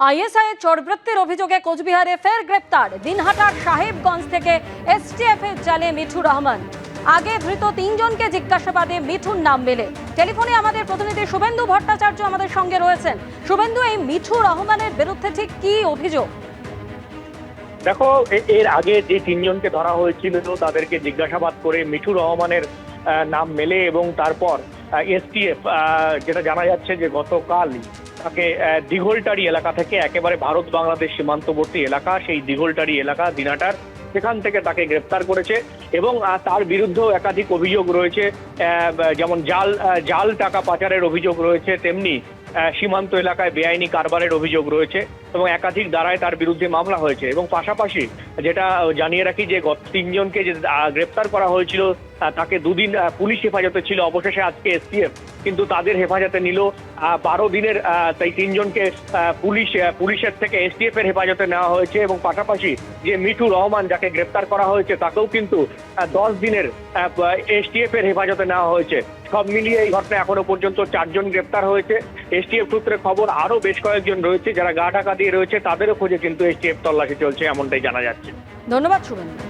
ISI চোরবৃত্তির অভিযোগে কোচবিহারে ফের গ্রেপ্তার দিনহাটার সাহেবগঞ্জ থেকে এসটিএফ এর জালে মিঠুর রহমান। আগে ধৃত তিনজনকে জিজ্ঞাসাবাদে মিঠুর নাম মেলে। টেলিফোনে আমাদের প্রতিনিধি শুভেন্দু ভট্টাচার্য আমাদের সঙ্গে রয়েছেন। শুভেন্দু, এই মিঠুর রহমানের বিরুদ্ধে ঠিক কি অভিযোগ? দেখো, এর আগে যে তিনজনকে ধরা হয়েছিল তাদেরকে জিজ্ঞাসাবাদ করে মিঠুর রহমানের নাম মেলে এবং তারপর এসটিএফ যেটা জানা যাচ্ছে যে গতকাল তাকে দিঘলটারি এলাকা থেকে, একেবারে ভারত বাংলাদেশ সীমান্তবর্তী এলাকা, সেই দিঘলটারি এলাকা দিনাটার, সেখান থেকে তাকে গ্রেপ্তার করেছে এবং তার বিরুদ্ধেও একাধিক অভিযোগ রয়েছে। যেমন জাল টাকা পাচারের অভিযোগ রয়েছে, তেমনি সীমান্ত এলাকায় বেআইনি কারবারের অভিযোগ রয়েছে এবং একাধিক ধারায় তার বিরুদ্ধে মামলা হয়েছে। এবং পাশাপাশি যেটা জানিয়ে রাখি যে গত তিনজনকে যে গ্রেপ্তার করা হয়েছিল তাকে দুদিন পুলিশ হেফাজতে ছিল, অবশেষে আজকে এসটিএফ কিন্তু তাদের হেফাজতে নিল 12 দিনের। তাই তিনজনকে পুলিশের থেকে এসটিএফ এর হেফাজতে নেওয়া হয়েছে এবং পাশাপাশি যে মিঠু রহমান যাকে গ্রেপ্তার করা হয়েছে তাকেও কিন্তু 10 দিনের এসটিএফ এর হেফাজতে নেওয়া হয়েছে। সব মিলিয়ে এই ঘটনায় এখনো পর্যন্ত 4 জন গ্রেপ্তার হয়েছে। এসটিএফ সূত্রে খবর আরো বেশ কয়েকজন রয়েছে যারা গা ঢাকা দিয়ে রয়েছে, তাদেরও খোঁজে কিন্তু এসটিএফ তল্লাশি চলছে, এমনটাই জানা যাচ্ছে। ধন্যবাদ শুভেন্দু।